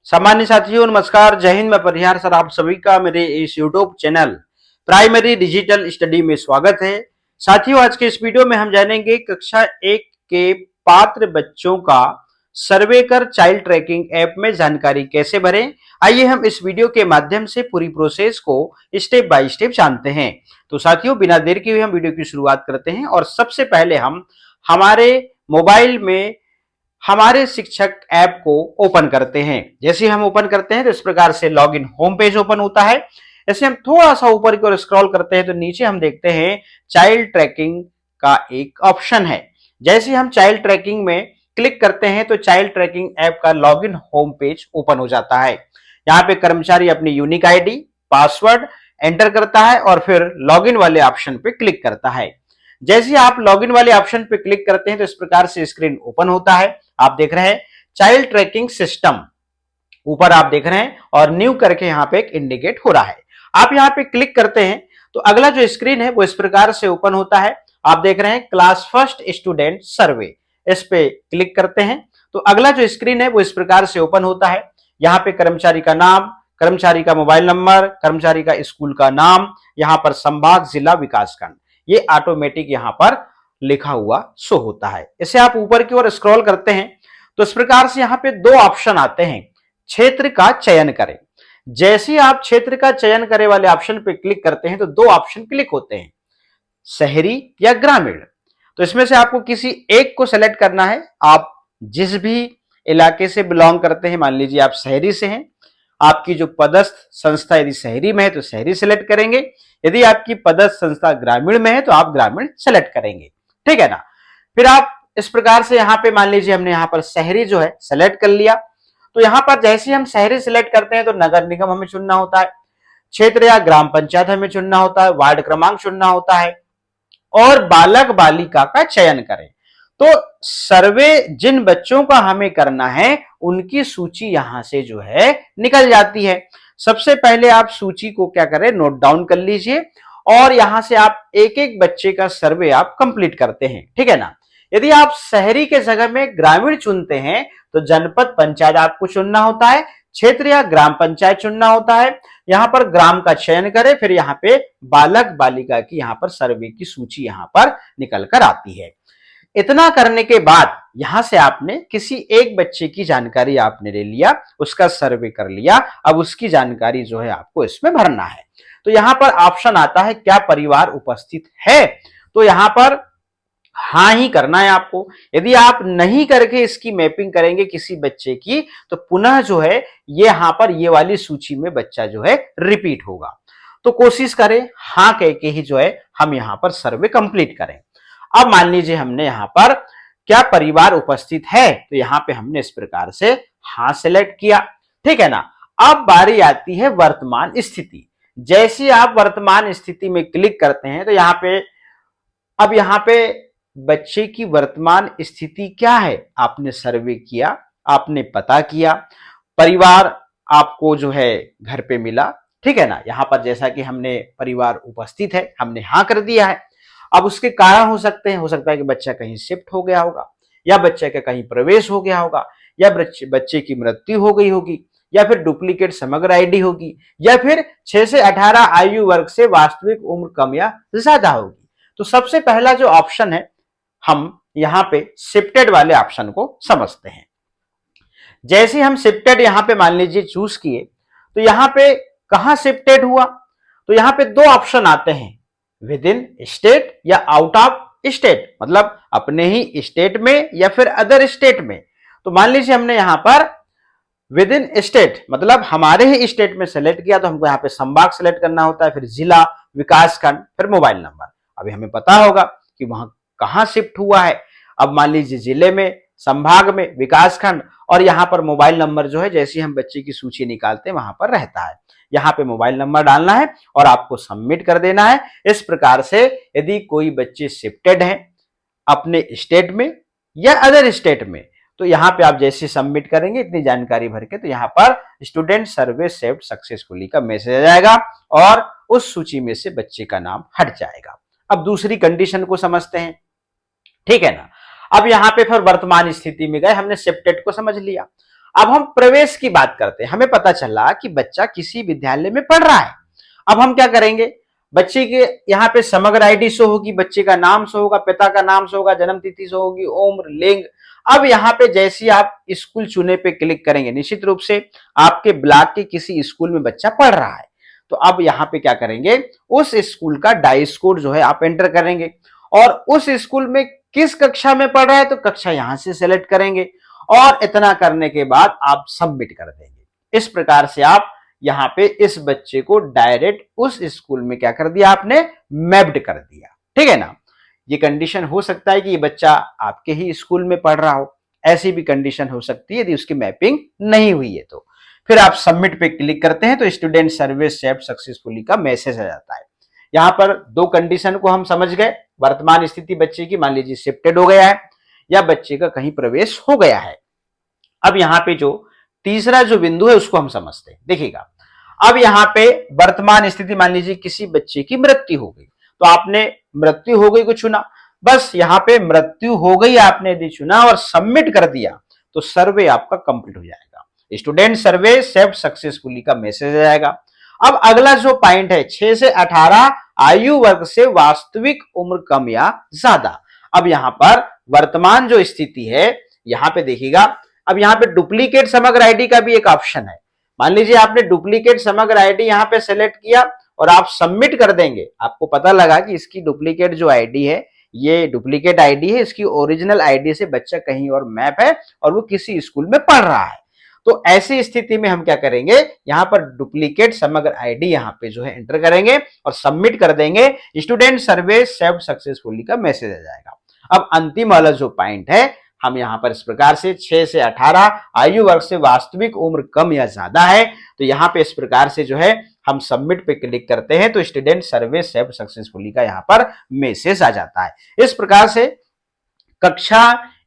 सामान्य साथियों नमस्कार, जय हिंद। मैं परिहार सर आप सभी का मेरे इस YouTube channel primary digital study में स्वागत है। साथियों, आज के इस वीडियो में हम जानेंगे कक्षा 1 के पात्र बच्चों का सर्वे कर चाइल्ड ट्रैकिंग ऐप में जानकारी कैसे भरें। आइए हम इस वीडियो के माध्यम से पूरी प्रोसेस को स्टेप बाय स्टेप जानते हैं। तो साथियों, बिना देर किए हम वीडियो की शुरुआत करते हैं और सबसे पहले हम हमारे मोबाइल में हमारे शिक्षक ऐप को ओपन करते हैं। जैसे हम ओपन करते हैं तो इस प्रकार से लॉगिन होम पेज ओपन होता है। ऐसे हम थोड़ा सा ऊपर की ओर स्क्रॉल करते हैं तो नीचे हम देखते हैं चाइल्ड ट्रैकिंग का एक ऑप्शन है। जैसे हम चाइल्ड ट्रैकिंग में क्लिक करते हैं तो चाइल्ड ट्रैकिंग ऐप का लॉगिन होम पेज ओपन हो जाता है। यहाँ पे कर्मचारी अपनी यूनिक आईडी पासवर्ड एंटर करता है और फिर लॉगिन वाले ऑप्शन पे क्लिक करता है। जैसे आप लॉगिन वाले ऑप्शन पे क्लिक करते हैं तो इस प्रकार से स्क्रीन ओपन होता है। आप देख रहे हैं चाइल्ड ट्रैकिंग सिस्टम ऊपर आप देख रहे हैं और न्यू करके यहाँ पे एक इंडिकेट हो रहा है। आप यहाँ पे क्लिक करते हैं तो अगला जो स्क्रीन है वो इस प्रकार से ओपन होता है। आप देख रहे हैं क्लास फर्स्ट स्टूडेंट सर्वे, इस पे क्लिक करते हैं तो अगला जो स्क्रीन है वो इस प्रकार से ओपन होता है। यहाँ पे कर्मचारी का नाम, कर्मचारी का मोबाइल नंबर, कर्मचारी का स्कूल का नाम, यहाँ पर संभाग जिला विकासखंड, ये ऑटोमेटिक यहाँ पर लिखा हुआ शो होता है। इसे आप ऊपर की ओर स्क्रॉल करते हैं तो इस प्रकार से यहाँ पे दो ऑप्शन आते हैं, क्षेत्र का चयन करें। जैसे ही आप क्षेत्र का चयन करें वाले ऑप्शन पे क्लिक करते हैं तो दो ऑप्शन क्लिक होते हैं, शहरी या ग्रामीण। तो इसमें से आपको किसी एक को सेलेक्ट करना है। आप जिस भी इलाके से बिलोंग करते हैं, मान लीजिए आप शहरी से हैं, आपकी जो पदस्थ संस्था यदि शहरी में है तो शहरी सेलेक्ट करेंगे, यदि आपकी पदस्थ संस्था ग्रामीण में है तो आप ग्रामीण सेलेक्ट करेंगे, ठीक है ना। फिर आप इस प्रकार से यहाँ पे मान लीजिए हमने यहाँ पर शहरी जो है सेलेक्ट कर लिया। तो यहाँ पर जैसे हम शहरी सेलेक्ट करते हैं तो नगर निगम हमें चुनना होता है, क्षेत्र या ग्राम पंचायत हमें चुनना होता है, वार्ड क्रमांक चुनना होता है और बालक बालिका का चयन करें। तो सर्वे जिन बच्चों का हमें करना है उनकी सूची यहां से जो है निकल जाती है। सबसे पहले आप सूची को क्या करें, नोट डाउन कर लीजिए और यहां से आप एक एक बच्चे का सर्वे आप कंप्लीट करते हैं, ठीक है ना। यदि आप शहरी के जगह में ग्रामीण चुनते हैं तो जनपद पंचायत आपको चुनना होता है, क्षेत्र या ग्राम पंचायत चुनना होता है। यहां पर ग्राम का चयन करें, फिर यहां पे बालक बालिका की यहां पर सर्वे की सूची यहां पर निकल कर आती है। इतना करने के बाद यहां से आपने किसी एक बच्चे की जानकारी आपने ले लिया, उसका सर्वे कर लिया। अब उसकी जानकारी जो है आपको इसमें भरना है। तो यहां पर ऑप्शन आता है क्या परिवार उपस्थित है, तो यहां पर हाँ ही करना है आपको। यदि आप नहीं करके इसकी मैपिंग करेंगे किसी बच्चे की तो पुनः जो है ये यहां पर ये वाली सूची में बच्चा जो है रिपीट होगा। तो कोशिश करें हाँ कह के ही जो है हम यहां पर सर्वे कंप्लीट करें। अब मान लीजिए हमने यहां पर क्या परिवार उपस्थित है तो यहां पे हमने इस प्रकार से हाँ सेलेक्ट किया, ठीक है ना। अब बारी आती है वर्तमान स्थिति। जैसे आप वर्तमान स्थिति में क्लिक करते हैं तो यहां पे बच्चे की वर्तमान स्थिति क्या है, आपने सर्वे किया, आपने पता किया, परिवार आपको जो है घर पे मिला, ठीक है ना। यहां पर जैसा कि हमने परिवार उपस्थित है हमने हाँ कर दिया है। अब उसके कारण हो सकते हैं, हो सकता है कि बच्चा कहीं शिफ्ट हो गया होगा, या बच्चे का कहीं प्रवेश हो गया होगा, या बच्चे की मृत्यु हो गई होगी, या फिर डुप्लीकेट समग्र आईडी होगी, या फिर 6 से 18 आयु वर्ग से वास्तविक उम्र कम या ज्यादा होगी। तो सबसे पहला जो ऑप्शन है हम यहां पे शिफ्टेड वाले ऑप्शन को समझते हैं। जैसे हम शिफ्टेड यहां पे मान लीजिए चूज किए तो यहां पे कहां शिफ्टेड हुआ, तो यहां पे दो ऑप्शन आते हैं, विद इन स्टेट या आउट ऑफ स्टेट, मतलब अपने ही स्टेट में या फिर अदर स्टेट में। तो मान लीजिए हमने यहां पर विद इन स्टेट मतलब हमारे ही स्टेट में सेलेक्ट किया तो हमको यहाँ पे संभाग सेलेक्ट करना होता है, फिर जिला, विकासखंड, फिर मोबाइल नंबर। अभी हमें पता होगा कि वहां कहां शिफ्ट हुआ है। अब मान लीजिए जिले में, संभाग में, विकासखंड और यहाँ पर मोबाइल नंबर जो है जैसे हम बच्चे की सूची निकालते हैं वहां पर रहता है। यहाँ पे मोबाइल नंबर डालना है और आपको सबमिट कर देना है। इस प्रकार से यदि कोई बच्चे शिफ्टेड हैं अपने स्टेट में या अदर स्टेट में तो यहाँ पे आप जैसे सबमिट करेंगे इतनी जानकारी भर के तो यहाँ पर स्टूडेंट सर्वे सेव्ड सक्सेसफुली का मैसेज आ जाएगा और उस सूची में से बच्चे का नाम हट जाएगा। अब दूसरी कंडीशन को समझते हैं, ठीक है ना। अब यहाँ पे फिर वर्तमान स्थिति में गए, हमने शिफ्टेड को समझ लिया। अब हम प्रवेश की बात करते हैं। हमें पता चला कि बच्चा किसी विद्यालय में पढ़ रहा है। अब हम क्या करेंगे, बच्चे के यहाँ पे समग्र आईडी शो होगी, बच्चे का नाम शो होगा, पिता का नाम शो होगा, जन्म तिथि शो होगी, उम्र, लिंग। अब यहाँ पे जैसे ही आप स्कूल चुने पे क्लिक करेंगे, निश्चित रूप से आपके ब्लॉक के किसी स्कूल में बच्चा पढ़ रहा है, तो अब यहाँ पे क्या करेंगे, उस स्कूल का डाइस कोड जो है आप एंटर करेंगे, और उस स्कूल में किस कक्षा में पढ़ रहा है तो कक्षा यहां से सेलेक्ट करेंगे, और इतना करने के बाद आप सबमिट कर देंगे। इस प्रकार से आप यहां पे इस बच्चे को डायरेक्ट उस स्कूल में क्या कर दिया, आपने मैप्ड कर दिया। ठीक है ना। ये कंडीशन हो सकता है कि ये बच्चा आपके ही स्कूल में पढ़ रहा हो, ऐसी भी कंडीशन हो सकती है यदि उसकी मैपिंग नहीं हुई है तो। फिर आप सबमिट पे क्लिक करते हैं तो स्टूडेंट सर्वे सेव्ड सक्सेसफुली का मैसेज आ जाता है। यहां पर दो कंडीशन को हम समझ गए, वर्तमान स्थिति बच्चे की, मान लीजिए शिफ्टेड हो गया है या बच्चे का कहीं प्रवेश हो गया है। अब यहाँ पे जो तीसरा जो बिंदु है उसको हम समझते हैं। देखिएगा, अब यहाँ पे वर्तमान स्थिति, मान लीजिए किसी बच्चे की मृत्यु हो गई, तो आपने मृत्यु हो गई को चुना, बस यहाँ पे मृत्यु हो गई आपने यदि चुना और सबमिट कर दिया तो सर्वे आपका कंप्लीट हो जाएगा। स्टूडेंट सर्वे सेव्ड सक्सेसफुली का मैसेज आ जाएगा। अब अगला जो पॉइंट है, 6 से 18 आयु वर्ग से वास्तविक उम्र कम या ज्यादा। अब यहां पर वर्तमान जो स्थिति है, यहां पे देखिएगा, अब यहां पे डुप्लीकेट समग्र आईडी का भी एक ऑप्शन है। मान लीजिए आपने डुप्लीकेट समग्र आईडी यहां पे सेलेक्ट किया और आप सबमिट कर देंगे, आपको पता लगा कि इसकी डुप्लीकेट जो आईडी है ये डुप्लीकेट आईडी है, इसकी ओरिजिनल आईडी से बच्चा कहीं और मैप है और वो किसी स्कूल में पढ़ रहा है। तो ऐसी स्थिति में हम क्या करेंगे, यहां पर डुप्लीकेट समग्र आईडी यहां पे जो है एंटर करेंगे और सबमिट कर देंगे। स्टूडेंट सर्वे सेव्ड सक्सेसफुली का मैसेज आ जाएगा। अब अंतिम वाला जो पॉइंट है, हम यहां पर इस प्रकार से 6 से 18 आयु वर्ग से वास्तविक उम्र कम या ज्यादा है, तो यहां पे इस प्रकार से जो है हम सबमिट पे क्लिक करते हैं तो स्टूडेंट सर्वे सेव्ड सक्सेसफुली का यहां पर मैसेज आ जाता है। इस प्रकार से कक्षा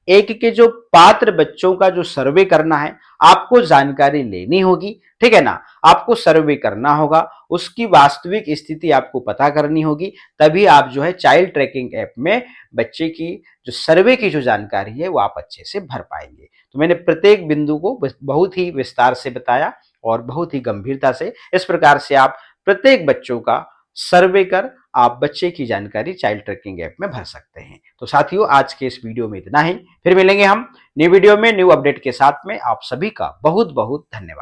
1 के जो पात्र बच्चों का जो सर्वे करना है, आपको जानकारी लेनी होगी। ठीक है ना, आपको सर्वे करना होगा, उसकी वास्तविक स्थिति आपको पता करनी होगी, तभी आप जो है चाइल्ड ट्रैकिंग ऐप में बच्चे की जो सर्वे की जो जानकारी है वो आप अच्छे से भर पाएंगे। तो मैंने प्रत्येक बिंदु को बहुत ही विस्तार से बताया और बहुत ही गंभीरता से। इस प्रकार से आप प्रत्येक बच्चों का सर्वे कर आप बच्चे की जानकारी चाइल्ड ट्रैकिंग ऐप में भर सकते हैं। तो साथियों, आज के इस वीडियो में इतना ही। फिर मिलेंगे हम न्यू वीडियो में न्यू अपडेट के साथ में। आप सभी का बहुत बहुत धन्यवाद।